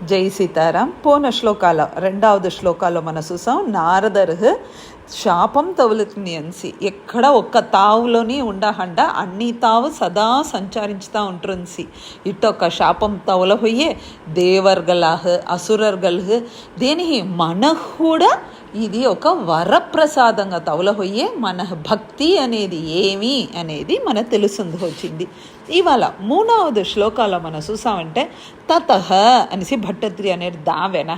జై సీతారాం. పోన శ్లోకాల రెండవది శ్లోకాల్లో మనం చూసాం నారదరు శాపం తగులుతుంది అనిసి ఎక్కడ ఒక్క తావులోని ఉండహండ అన్ని తావు సదా సంచరించుతూ ఉంటుంది. ఇట్టొక్క శాపం తవల పోయే దేవర్గలాహ్ అసురర్గల్హ్ దేని మనకు కూడా ఇది ఒక వరప్రసాదంగా తవలహొయ్యే మన భక్తి అనేది ఏమి అనేది మనకు తెలుసుంది వచ్చింది. ఇవాళ మూడవది శ్లోకాల్లో మనం చూసామంటే తతః అనేసి భట్టత్రి అనేది దావెన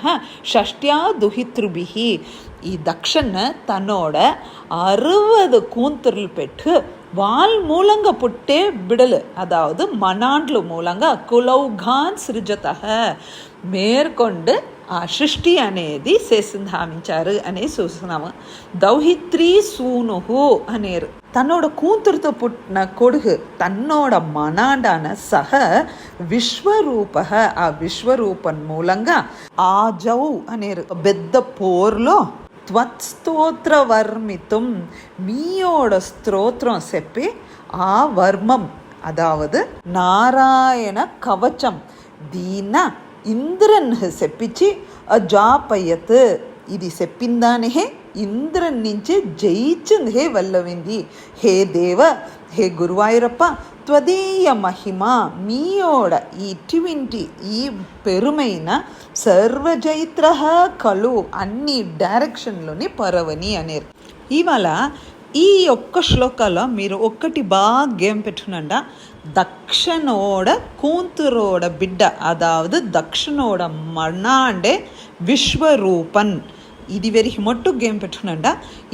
షష్ట్యా దుహితృభి ఈ దక్షణ తన్నోడ 60 కూతుర్లు పెట్టు వాళ్ళ మూలంగా పుట్టే బిడలు అదావదు మనాండ్లు మూలంగా కులౌఘాన్ సృజత మేర్కొండు ఆ సృష్టి అనేది చేసిందామించారు అనేది చూస్తున్నాము. దౌహిత్రి సూనుహు అనేరు తన్నోడ కూతురుతో పుట్టిన కొడుకు తన్నోడ మనాండాన సహ విశ్వరూప ఆ విశ్వరూపం మూలంగా ఆజౌ అనేరు పెద్ద పోర్లో త్వత్స్తోత్ర వర్మితం మీయోడ స్తోత్రం చెప్పి ఆ వర్మం అదావదు నారాయణ కవచం దీన ఇంద్రన్ చెప్పించి అజాపయత్ ఇది చెప్పిందానే ఇంద్రన్ నుంచి జయించింది వల్లవింది. హే దేవ హే గురువాయూరప్ప త్వదీయ మహిమ మీయోడ ఇటువంటి ఈ పెరుమైన సర్వజైత్ర కలు అన్ని డైరెక్షన్లోని పరవని అనేరు. ఇవాళ ఈ ఒక్క శ్లోకాల్లో మీరు ఒక్కటి బాగా గేమ్ పెట్టుకునండ దక్షిణోడ కూతురోడ బిడ్డ అదావదు దక్షిణోడ మనాండే విశ్వరూపన్ ఇది వెరికి మొట్టు గేమ్ పెట్టుకునండ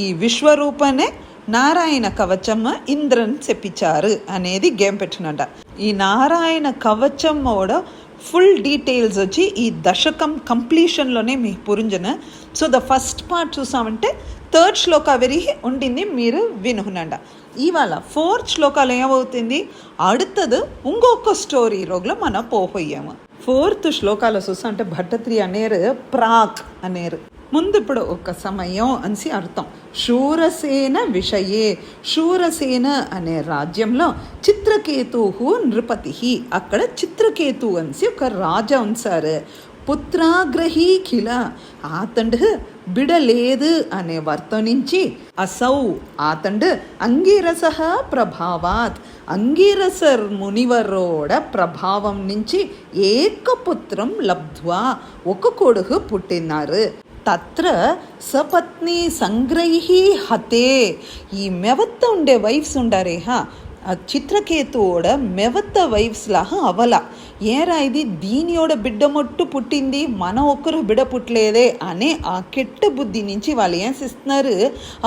ఈ విశ్వరూపనే నారాయణ కవచం ఇంద్రన్ చెప్పించారు అనేది గేమ్ పెట్టునంట. ఈ నారాయణ కవచం ఫుల్ డీటెయిల్స్ వచ్చి ఈ దశకం కంప్లీషన్లోనే మీకు పురింజన. సో ద ఫస్ట్ పార్ట్ చూసామంటే 3rd శ్లోక వెరిగి ఉండింది మీరు వినునండ. ఇవాళ 4th శ్లోకాలు ఏమవుతుంది அடுத்தது ఇంకొక స్టోరీ రోగ్లో మనం పోహొయ్యాము. 4th శ్లోకాలు చూసా అంటే భట్టత్రి అనేరు ప్రాక్ అనేరు ముందు ఇప్పుడు ఒక సమయం అనేసి అర్థం. శూరసేన విషయే శూరసేన అనే రాజ్యంలో చిత్రకేతు నృపతి అక్కడ చిత్రకేతు అనేసి ఒక రాజా ఉంచారు. పుత్రాగ్రహీ కిల ఆతండు బిడలేదు అనే వార్త నుంచి అసౌ ఆతండు అంగీరస ప్రభావాత్ అంగీరసర్ మునివరోడ ప్రభావం నుంచి ఏకపుత్రం లబ్ధ్వా ఒక కొడుకు పుట్టినారు. తత్ర సపత్ని సంగ్రహి హతే ఈ మెవత్త ఉండే వైఫ్స్ ఉండారేహా ఆ చిత్రకేతుவோட మెవత్త వైఫ్స్ లాగా అవల ఏరా ఇది దీనియోడ బిడ్డ మొట్టు పుట్టింది మన ఒక్కరు బిడ్డ పుట్టలేదే అనే ఆ కెట్ట బుద్ధి నుంచి వాళ్ళు ఏం చేస్తున్నారు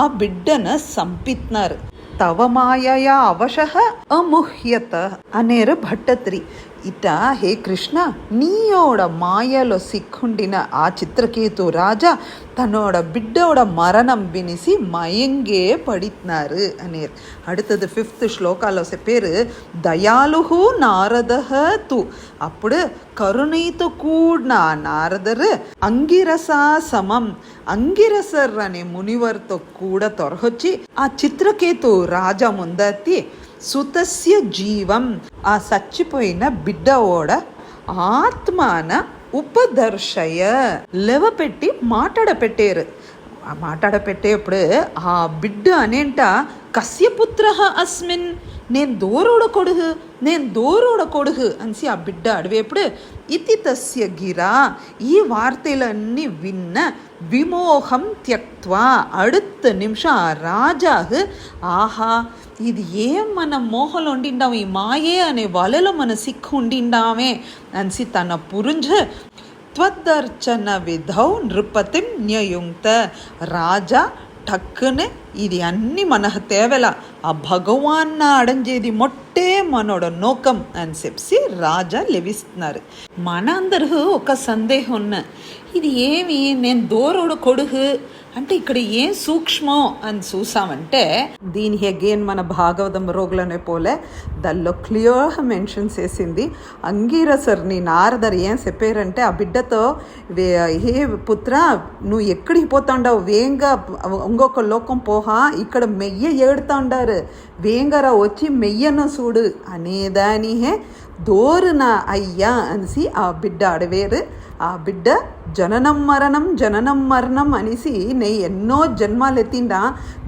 ఆ బిడ్డను సంపిస్తున్నారు. తవమాయా అవశః అముహ్యత అనేరు భట్టత్రి. ఇట హే కృష్ణ నీయోడ మాయలో సిక్కుండిన ఆ చిత్రకేతు రాజా తన్నోட బిడ్డోட మరణం వినిసి మయంగే పడితున్నారు అనేరు. அடுத்தது 5th శ్లోకాలో చెప్పారు దయాళుహు నారదః తు అప్పుడు కరుణైతో కూడిన నారదరు అంగిరసా సమం అంగిరసర్ అనే మునివర్తో కూడా తొరహొచ్చి ఆ చిత్రకేతు రాజా ముందత్తి సుతస్య జీవం ఆ చచ్చిపోయిన బిడ్డోడ ఆత్మాన ఉపదర్శయ లెవపెట్టి మాట్లాడపెట్టారు. ఆ మాట్లాడపెట్టేప్పుడు ఆ బిడ్డ అనేంట కస్యపుత్ర అస్మిన్ నేను దూరోడ కొడుకు అనేసి ఆ బిడ్డ అడివేప్పుడు ఇతి తస్య గిరా ఈ వార్తలన్నీ విన్న విమోహం త్యక్వా அடுத்த నిమిషం ఆ రాజాకు ఆహా ఇది ఏం మన మోహంలో ఉండిండాం ఈ మాయే అనే వలలో మన సిక్కు ఉండిండామే అనేసి తన పురుంజ త్వదర్చన విధౌ నృపతిం న్యయుంక్త రాజా టక్కునే ఇది అన్ని మనకు తేవెల ఆ భగవాన్న అడంజేది మొట్టే మనోడ నోకం అని చెప్పి రాజా లెవిస్తున్నారు. మనందరూ ఒక సందేహం ఉన్న ఇది ఏమి నేను దూరోడు కొడుకు అంటే ఇక్కడ ఏం సూక్ష్మం అని చూసామంటే దీని అగైన్ మన భాగవతం రోగులనే పోలే దానిలో క్లియర్గా మెన్షన్ చేసింది. అంగీరసర్ని నారదర్ ఏం చెప్పారంటే ఆ బిడ్డతో హే పుత్ర నువ్వు ఎక్కడికి పోతాండావు వేగంగా ఇంకొక లోకం పోహ ఇక్కడ మెయ్య ఏడుతా ఉండారు, వేంగర వచ్చి మెయ్యను చూడు అనేదానిహే దోరున అయ్యా అనేసి ఆ బిడ్డ అడవేరు. ఆ బిడ్డ జననం మరణం అనేసి నేను ఎన్నో జన్మాలు ఎత్తిండా,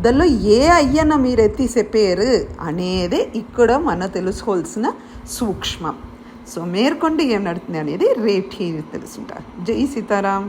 దానిలో ఏ అయ్యన మీరు ఎత్తి చెప్పారు అనేదే ఇక్కడ మనం తెలుసుకోవాల్సిన సూక్ష్మం. సో మేర్కొండ ఏం నడుతుంది అనేది రేపు తెలుసుంటారు. జై సీతారాం.